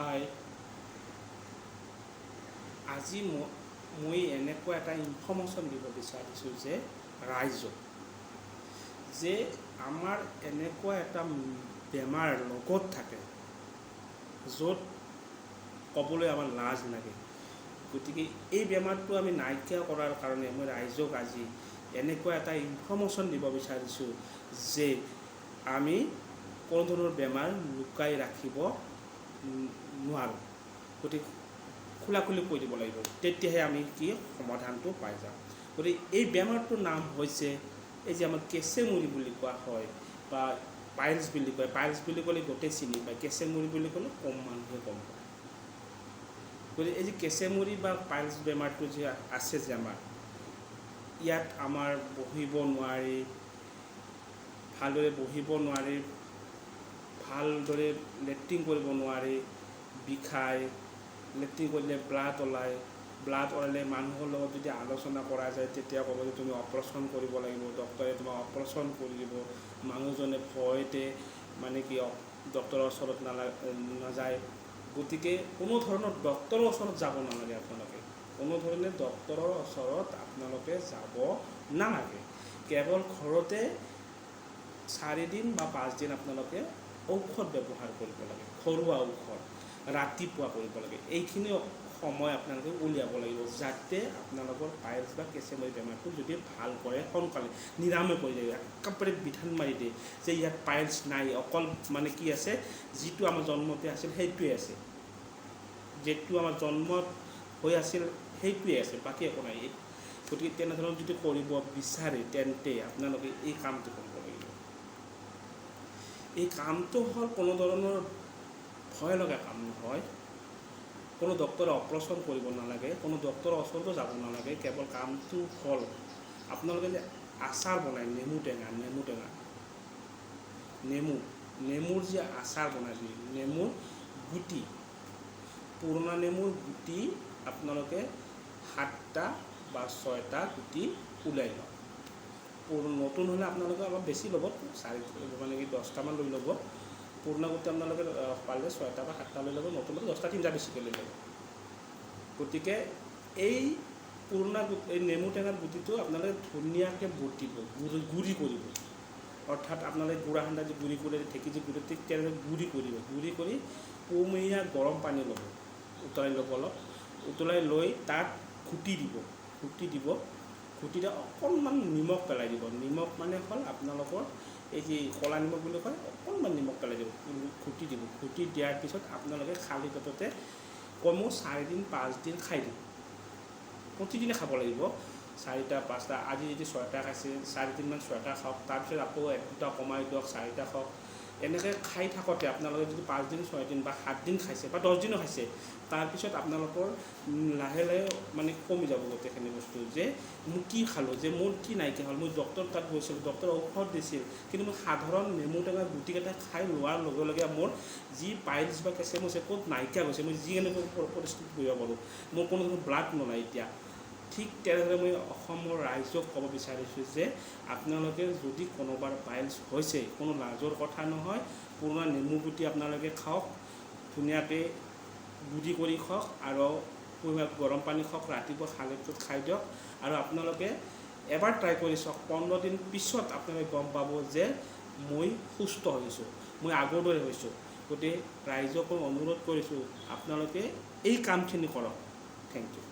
হাই, আজি মই এনেকুৱা এটা ইনফৰ্মেশ্যন দিব বিচাৰিছোঁ যে ৰাইজক যে আমাৰ এনেকুৱা এটা বেমাৰ লগত থাকে য'ত ক'বলৈ আমাৰ লাজ লাগে। গতিকে এই বেমাৰটো আমি নাইকিয়া কৰাৰ কাৰণে মই ৰাইজক আজি এনেকুৱা এটা ইনফৰ্মেশ্যন দিব বিচাৰিছোঁ যে আমি কোনো ধৰণৰ বেমাৰ লুকাই ৰাখিব নোৱাৰোঁ। গতিকে খোলাখুলি কৈ দিব লাগিব, তেতিয়াহে আমি কি সমাধানটো পাই যাম। গতিকে এই বেমাৰটোৰ নাম হৈছে এই যে আমাৰ কেঁচেমুৰি বুলি কোৱা হয় বা পাইলছ বুলি কয়। পাইলছ বুলি ক'লে গোটেই চিনি পায়, কেঁচেমুৰি বুলি ক'লে কম মানুহে গম পায়। গতিকে এই যে কেঁচেমুৰি বা পাইলছ বেমাৰটো যে আছে যে আমাৰ ইয়াত আমাৰ বহিব নোৱাৰি, ভালদৰে বহিব নোৱাৰি, ভালদৰে লেট্ৰিন কৰিব নোৱাৰি, বিষায়, লেট্ৰিন কৰিলে ব্লাড ওলায়, ব্লাড ওলালে মানুহৰ লগত যদি আলোচনা কৰা যায় তেতিয়া ক'ব যে তুমি অপাৰেশ্যন কৰিব লাগিব, ডক্টৰে তোমাক অপাৰেশ্যন কৰি দিব। মানুহজনে ভয়তে মানে কি ডক্টৰৰ ওচৰত নাযায়। গতিকে কোনো ধৰণৰ ডক্টৰৰ ওচৰত যাব নালাগে। আপোনালোকে কোনো ধৰণে ডক্টৰৰ ওচৰত আপোনালোকে যাব নালাগে। কেৱল ঘৰতে 4 দিন বা 5 দিন আপোনালোকে ঔষধ ব্যৱহাৰ কৰিব লাগে, ঘৰুৱা ঔষধ ৰাতিপুৱা কৰিব লাগে। এইখিনি সময় আপোনালোকে উলিয়াব লাগিব যাতে আপোনালোকৰ পাইলছ বা কেঁচেমুৰি বেমাৰটো যদি ভাল কৰে, সোনকালে নিৰাময় কৰি দিয়ে, একেবাৰে বিধান মাৰি দিয়ে যে ইয়াত পাইলছ নাই, অকল মানে কি আছে যিটো আমাৰ জন্মতে আছিল সেইটোৱে আছে, যিটো আমাৰ জন্মত হৈ আছিল সেইটোৱে আছে, বাকী একো নাই। গতিকে তেনেধৰণৰ যদি কৰিব বিচাৰে তেন্তে আপোনালোকে এই কামটো কৰিব লাগিব। এই কামটো হ'ল কোনো ধৰণৰ ভয় লগা কাম নহয়। কোনো ডক্টৰে অপাৰেশ্যন কৰিব নালাগে, কোনো ডক্টৰৰ ওচৰতো যাব নালাগে। কেৱল কামটো হ'ল আপোনালোকে যে আচাৰ বনায়, নেমুৰ যে আচাৰ বনায়, নেমুৰ গুটি, পুৰণা নেমুৰ গুটি আপোনালোকে 7টা বা 6টা গুটি ওলাই লওক। নতুন হ'লে আপোনালোকে অলপ বেছি ল'ব, 10টামান লৈ ল'ব। পুৰণা গুটি আপোনালোকে পালে 6টা বা 7টা লৈ ল'ব, নতুন হ'লে 10টা 3টা বেছিকৈ লৈ ল'ব। গতিকে এই পুৰণা এই নেমু টেঙাৰ গুটিটো আপোনালোকে ধুনীয়াকৈ বটিব, গুড়ি কৰিব। অৰ্থাৎ আপোনালোকে গুড়া সান্দা যে গুড়ি কৰি ঢেঁকী গুড়ি ঠিক তেনেকৈ গুড়ি কৰিব। গুড়ি কৰি কুহুমীয়া গৰম পানী ল'ব, উতলাই ল'ব, অলপ উতলাই লৈ তাত ঘুটি দিব। ঘুটিতে অকণমান নিমখ পেলাই দিব। নিমখ মানে হ'ল আপোনালোকৰ এই যে ক'লা নিমখ বুলি কয়, অকণমান নিমখ পেলাই দিব, ঘুটি দিব। ঘুটি দিয়াৰ পিছত আপোনালোকে খালী পেটতে কমেও 4 দিন 5 দিন খাই দিব। প্ৰতিদিনে খাব লাগিব, 4টা 5টা। আজি যদি 6টা খাইছে, 4 দিনমান 6টা খাওক, তাৰপিছত আকৌ 1-2টা কমাই দিয়ক, 4টা খাওক। এনেকৈ খাই থাকোঁতে আপোনালোকে যদি 5 দিন 6 দিন বা 7 দিন খাইছে বা 10 দিনো খাইছে, তাৰপিছত আপোনালোকৰ লাহে লাহে মানে কমি যাব গোটেইখিনি বস্তু যে মই কি খালোঁ, যে মোৰ কি নাইকিয়া হ'ল। মই ডক্টৰ তাত গৈছিলোঁ, ডক্টৰে ঔষধ দিছিল, কিন্তু মই সাধাৰণ নেমু টেঙা গুটিকেইটা খাই লোৱাৰ লগে লগে মোৰ যি পাইলছ বা কেঁচেমুৰি ক'ত নাইকিয়া গৈছে, মই যি এনেকৈ পৰিস্থিতি কৰিব পাৰোঁ, মোৰ কোনো ধৰণৰ ব্লাড নোলায় এতিয়া। ঠিক তেনেদৰে মই অসমৰ ৰাইজক ক'ব বিচাৰিছোঁ যে আপোনালোকে যদি কোনোবাৰ পাইলছ হৈছে, কোনো লাজৰ কথা নহয়। পুৰণা নেমু গুটি আপোনালোকে খাওক, ধুনীয়াকৈ গুড়ি কৰি খাওক আৰু গৰম পানী খাওক, ৰাতিপুৱা খালী পেটত খাই দিয়ক। আৰু আপোনালোকে এবাৰ ট্ৰাই কৰি চাওক, 15 দিন পিছত আপোনালোকে গম পাব যে মই সুস্থ হৈছোঁ, মই আগৰ দৰে হৈছোঁ। গতিকে ৰাইজক মই অনুৰোধ কৰিছোঁ আপোনালোকে এই কামখিনি কৰক। Thank U.